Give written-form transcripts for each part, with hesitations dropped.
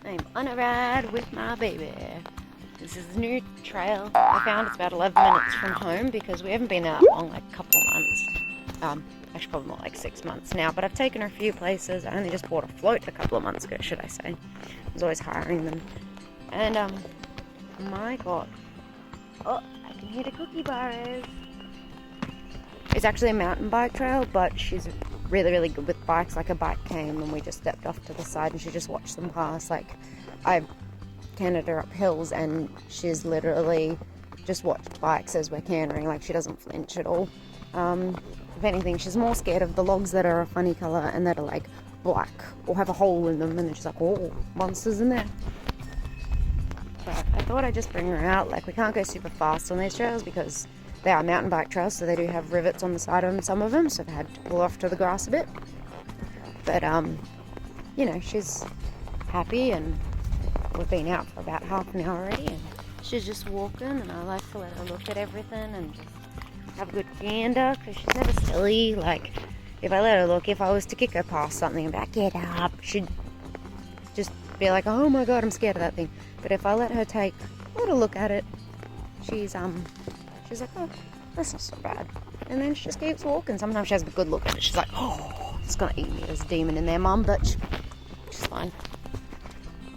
I'm on a ride with my baby. This is a new trail I found. It's about 11 minutes from home because we haven't been out long, like a couple of months. Actually probably more like 6 months now, but I've taken her a few places. I only just bought a float a couple of months ago, should I say. I was always hiring them. And, my God. Oh, I can hear the cookie bars. It's actually a mountain bike trail, but she's really, really good with bikes. Like a bike came and we just stepped off to the side and she just watched them pass. Like, I've canned her up hills and she's literally just watched bikes as we're cantering. Like, she doesn't flinch at all. If anything, she's more scared of the logs that are a funny colour and that are like black or have a hole in them, and then she's like, oh, monsters in there. But I thought I'd just bring her out. Like, we can't go super fast on these trails because they are mountain bike trails, so they do have rivets on the side of them, some of them, so I've had to pull off to the grass a bit. But, you know, she's happy, and we've been out for about half an hour already, and she's just walking, and I like to let her look at everything and just have a good gander, because she's never silly. Like, if I let her look, if I was to kick her past something and be like, get up, she'd just be like, oh my God, I'm scared of that thing. But if I let her take a little look at it, she's like, oh, that's not so bad. And then she just keeps walking. Sometimes she has a good look at it. She's like, oh, it's going to eat me. There's a demon in there, Mum, but she's fine.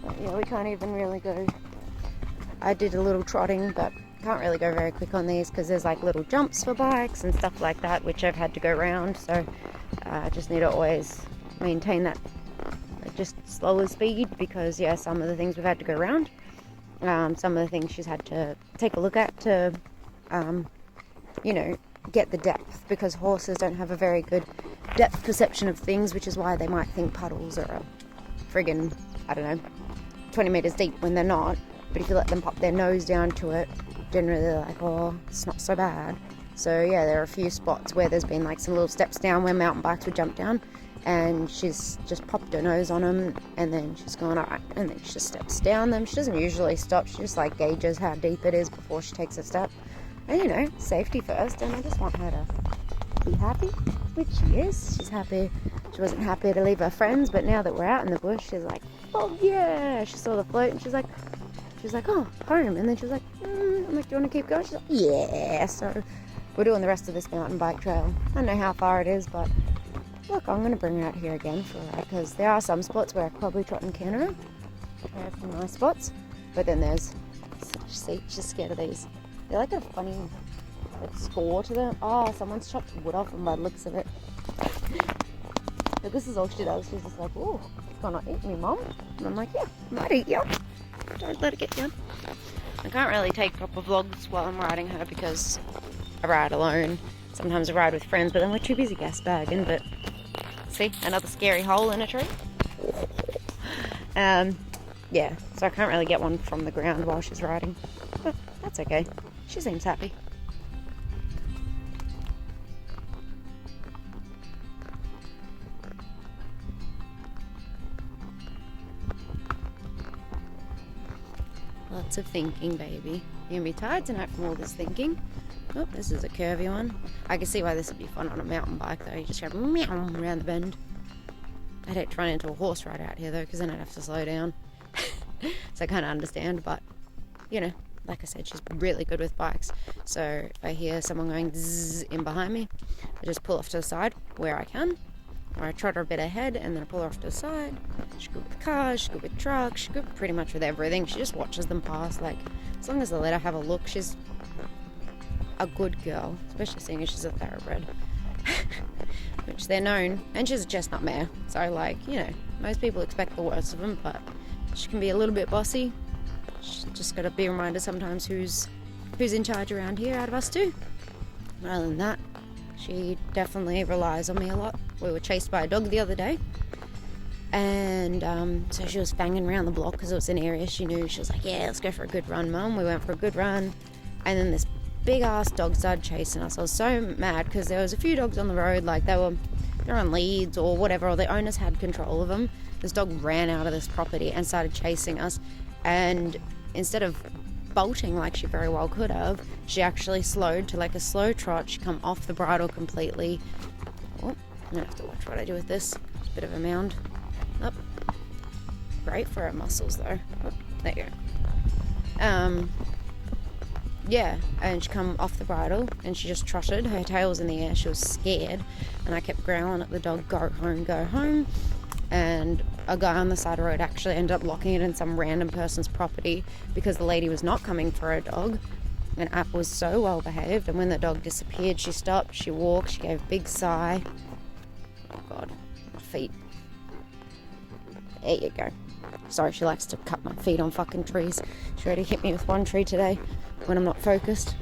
But yeah, we can't even really go. I did a little trotting, but can't really go very quick on these because there's like little jumps for bikes and stuff like that, which I've had to go round. So I just need to always maintain that just slower speed because, yeah, some of the things we've had to go round. Some of the things she's had to take a look at to you know, get the depth, because horses don't have a very good depth perception of things, which is why they might think puddles are a friggin', I don't know, 20 metres deep when they're not. But if you let them pop their nose down to it, generally they're like, oh, it's not so bad. So yeah, there are a few spots where there's been like some little steps down where mountain bikes would jump down, and she's just popped her nose on them, and then she's gone, alright, and then she just steps down them. She doesn't usually stop, she just like gauges how deep it is before she takes a step. And, you know, safety first, and I just want her to be happy, which she is. She's happy. She wasn't happy to leave her friends, but now that we're out in the bush, she's like, oh yeah. She saw the float and she's like, oh, home. And then she was like, I'm like, do you want to keep going? She's like, yeah. So we're doing the rest of this mountain bike trail. I don't know how far it is, but look, I'm going to bring her out here again for a ride, because there are some spots where I could probably trot and canter her. There are some nice spots, but then there's, see, she's scared of these. They're like a funny like score to them. Oh, someone's chopped wood off them by the looks of it. But this is all she does. She's just like, oh, it's gonna eat me, Mum. And I'm like, yeah, I might eat you. Don't let it get you. I can't really take proper vlogs while I'm riding her because I ride alone. Sometimes I ride with friends, but then we're too busy gas bagging. But see, another scary hole in a tree. Yeah, so I can't really get one from the ground while she's riding. But that's okay. She seems happy. Lots of thinking, baby. You're gonna be tired tonight from all this thinking. Oh, this is a curvy one. I can see why this would be fun on a mountain bike, though. You just go meow around the bend. I'd hate to run into a horse ride out here, though, because then I'd have to slow down. So I kind of understand, but, you know, like I said, she's really good with bikes. So if I hear someone going zzz in behind me, I just pull off to the side where I can, or I trot her a bit ahead and then I pull her off to the side. She's good with cars, she's good with trucks, she's good pretty much with everything. She just watches them pass. Like, as long as I let her have a look, she's a good girl, especially seeing as she's a thoroughbred. Which they're known, and she's a chestnut mare, so like, you know, most people expect the worst of them, but she can be a little bit bossy. She's just got to be reminded sometimes who's in charge around here out of us two. But other than that, she definitely relies on me a lot. We were chased by a dog the other day, and so she was fanging around the block because it was an area she knew. She was like, yeah, let's go for a good run, Mum. We went for a good run, and then this big ass dog started chasing us. I was so mad because there was a few dogs on the road, like they're on leads or whatever, or the owners had control of them. This dog ran out of this property and started chasing us, and instead of bolting like she very well could have, she actually slowed to like a slow trot. She come off the bridle completely. Oh, I'm gonna have to watch what I do with this. It's a bit of a mound. Up. great for her muscles though. Oh, there you go. Yeah, and she come off the bridle and she just trotted. Her tail was in the air. She was scared, and I kept growling at the dog, go home, go home. And a guy on the side of the road actually ended up locking it in some random person's property because the lady was not coming for her dog. And App was so well behaved, and when the dog disappeared, she stopped, she walked, she gave a big sigh. Oh God, my feet. There you go. Sorry, she likes to cut my feet on fucking trees. She already hit me with one tree today when I'm not focused.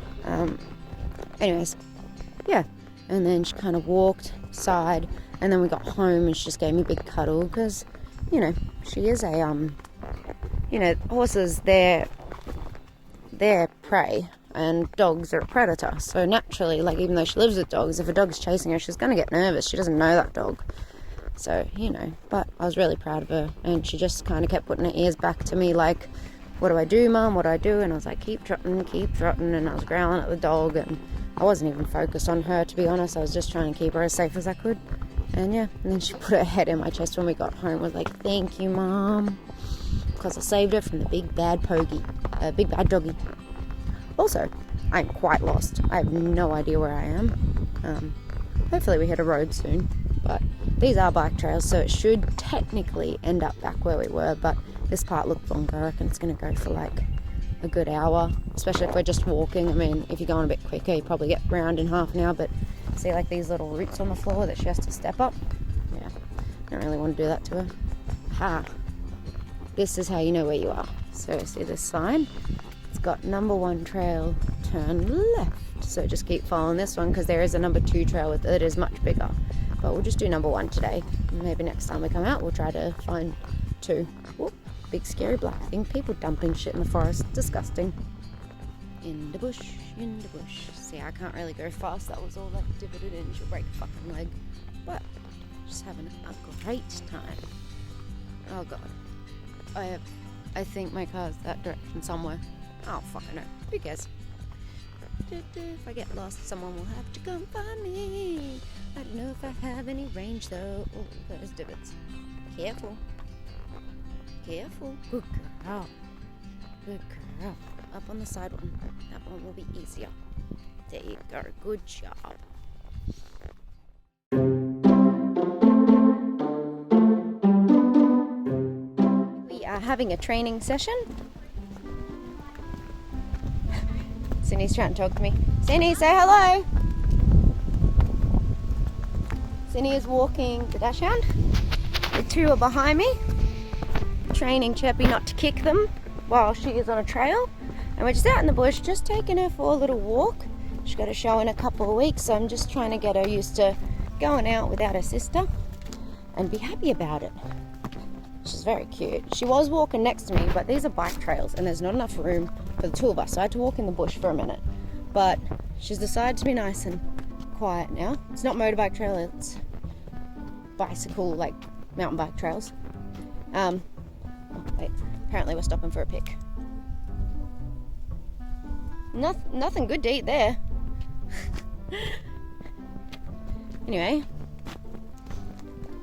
Anyways, yeah. And then she kind of walked, sighed, and then we got home and she just gave me a big cuddle because, you know, she is a, you know, horses, they're prey and dogs are a predator. So naturally, like, even though she lives with dogs, if a dog's chasing her, she's going to get nervous. She doesn't know that dog. So, you know, but I was really proud of her, and she just kind of kept putting her ears back to me like, what do I do, Mum? What do I do? And I was like, keep trotting, and I was growling at the dog, and I wasn't even focused on her, to be honest. I was just trying to keep her as safe as I could. And yeah, and then she put her head in my chest when we got home. I was like, thank you, Mum, because I saved her from the big bad big bad doggy. Also, I'm quite lost. I have no idea where I am. Hopefully we hit a road soon, but these are bike trails, so it should technically end up back where we were, but this part looked longer. I reckon it's going to go for like a good hour, especially if we're just walking. I mean, if you're going a bit quicker, you probably get round in half an hour, but see like these little roots on the floor that she has to step up? Yeah, I don't really want to do that to her. Ha! This is how you know where you are. So see this sign? It's got number 1 trail, turn left. So just keep following this one because there is a number 2 trail with it is much bigger. But we'll just do number 1 today. Maybe next time we come out, we'll try to find 2. Whoop, big scary black thing. People dumping shit in the forest. Disgusting. In the bush, in the bush. See, I can't really go fast. That was all like divoted in. She'll break a fucking leg. But just having a great time. Oh God. I think my car's that direction somewhere. Oh, fucking no. Who cares? If I get lost, someone will have to come find me. I don't know if I have any range though. Oh, there's divots. Careful. Careful. Good girl. Good girl. Up on the side one. That one will be easier. There you go. Good job. We are having a training session. Cindy's trying to talk to me. Cindy, say hello. Cindy is walking the dachshund. The 2 are behind me, training Chappie not to kick them while she is on a trail. And we're just out in the bush, just taking her for a little walk. She's got a show in a couple of weeks, so I'm just trying to get her used to going out without her sister and be happy about it. She's very cute. She was walking next to me, but these are bike trails and there's not enough room for the 2 of us, so I had to walk in the bush for a minute. But she's decided to be nice and quiet now. It's not motorbike trail, it's bicycle, like mountain bike trails. Oh, wait, apparently we're stopping for a pic. Nothing good to eat there. Anyway,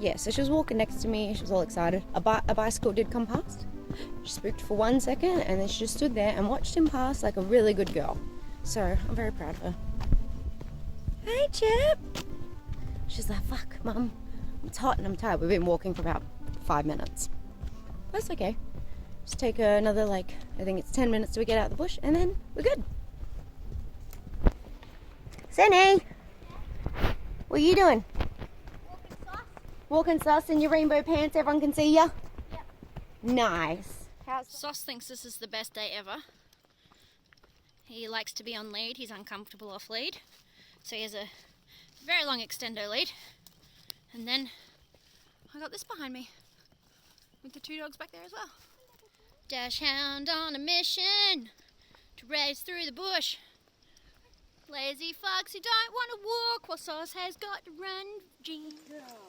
yeah, so she was walking next to me. She was all excited. A bicycle did come past. She spooked for 1 second and then she just stood there and watched him pass like a really good girl. So I'm very proud of her. Hey, Chip. She's like, fuck, Mum. It's hot and I'm tired. We've been walking for about 5 minutes. That's okay. Just take another, like, I think it's 10 minutes till we get out of the bush and then we're good. Senny! What are you doing? Walking sus in your rainbow pants, everyone can see ya? Yep. Nice. Sauce thinks this is the best day ever. He likes to be on lead, he's uncomfortable off lead. So he has a very long extendo lead. And then I got this behind me with the 2 dogs back there as well. Dachshund on a mission to race through the bush. Lazy fucks who don't want to walk while Sauce has got to run.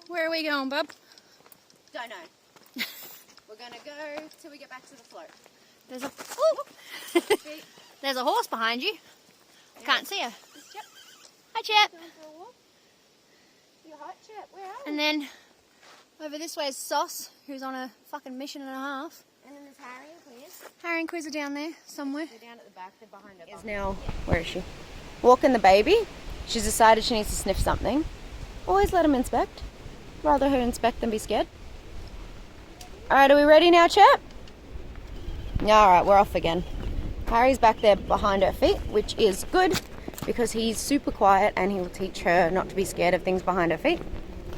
Where are we going, bub? Don't know. We're gonna go till we get back to the float. There's a there's a horse behind you. I can't see her. Chip. Hi, Chip. You're hot, Chip. Where are you? And then Over this way is Sauce, who's on a fucking mission and a half. And then there's Harry and Quiz. Harry and Quiz are down there somewhere. They're down at the back, they're behind her. Is now, where is she? Walking the baby. She's decided she needs to sniff something. Always let him inspect. Rather her inspect than be scared. Alright, are we ready now, chap? Yeah, alright, we're off again. Harry's back there behind her feet, which is good because he's super quiet and he will teach her not to be scared of things behind her feet.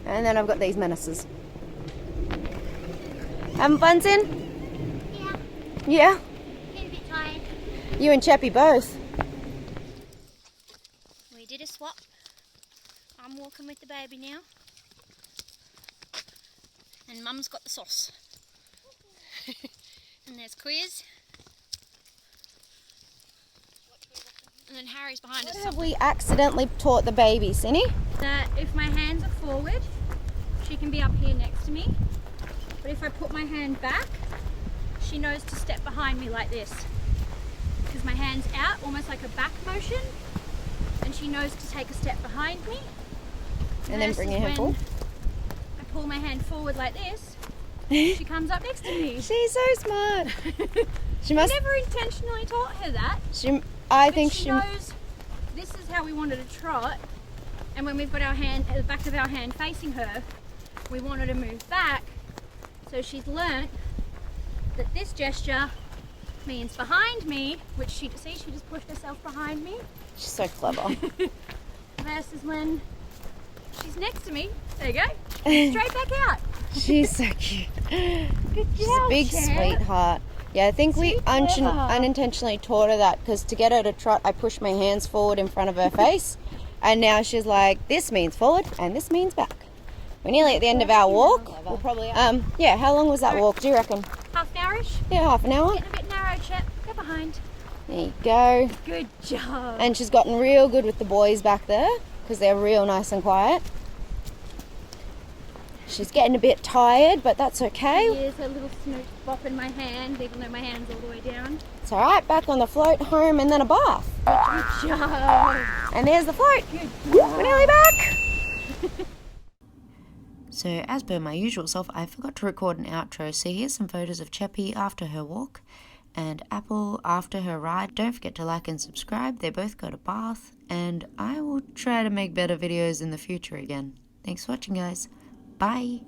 And then I've got these menaces. Having fun, Sin? Yeah. Yeah? Getting a bit tired. You and Chappie both. We did a swap. I'm walking with the baby now. And Mum's got the sauce. And there's Quiz. And then Harry's behind us. What have we accidentally taught the baby, Cindy? That if my hands are forward, she can be up here next to me. But if I put my hand back, she knows to step behind me like this. Because my hand's out, almost like a back motion. And she knows to take a step behind me. And then bring your hand forward. I pull my hand forward like this, she comes up next to me. She's so smart. She I must. never intentionally taught her that. I think she knows this is how we wanted to trot, and when we've got our hand at the back of our hand facing her, we want her to move back. So she's learnt that this gesture means behind me, which she just pushed herself behind me. She's so clever. Versus when she's next to me. There you go. Straight back out. She's so cute. Good She's a big sweetheart. Yeah, I think we unintentionally taught her that because to get her to trot, I pushed my hands forward in front of her face, and now she's like, this means forward and this means back. We're nearly at the end of our walk. We'll probably yeah. How long was that walk? Do you reckon? Half an hour-ish. Yeah, half an hour. Getting a bit narrow, Chip. Go behind. There you go. Good job. And she's gotten real good with the boys back there because they're real nice and quiet. She's getting a bit tired, but that's okay. Here's her little snoot bopping my hand, even though my hand's all the way down. It's all right. Back on the float, home, and then a bath. Good job. And there's the float. Good job. We're nearly back. So, as per my usual self, I forgot to record an outro. So here's some photos of Chappie after her walk and Apple after her ride. Don't forget to like and subscribe. They both got a bath, and I will try to make better videos in the future again. Thanks for watching, guys. Bye.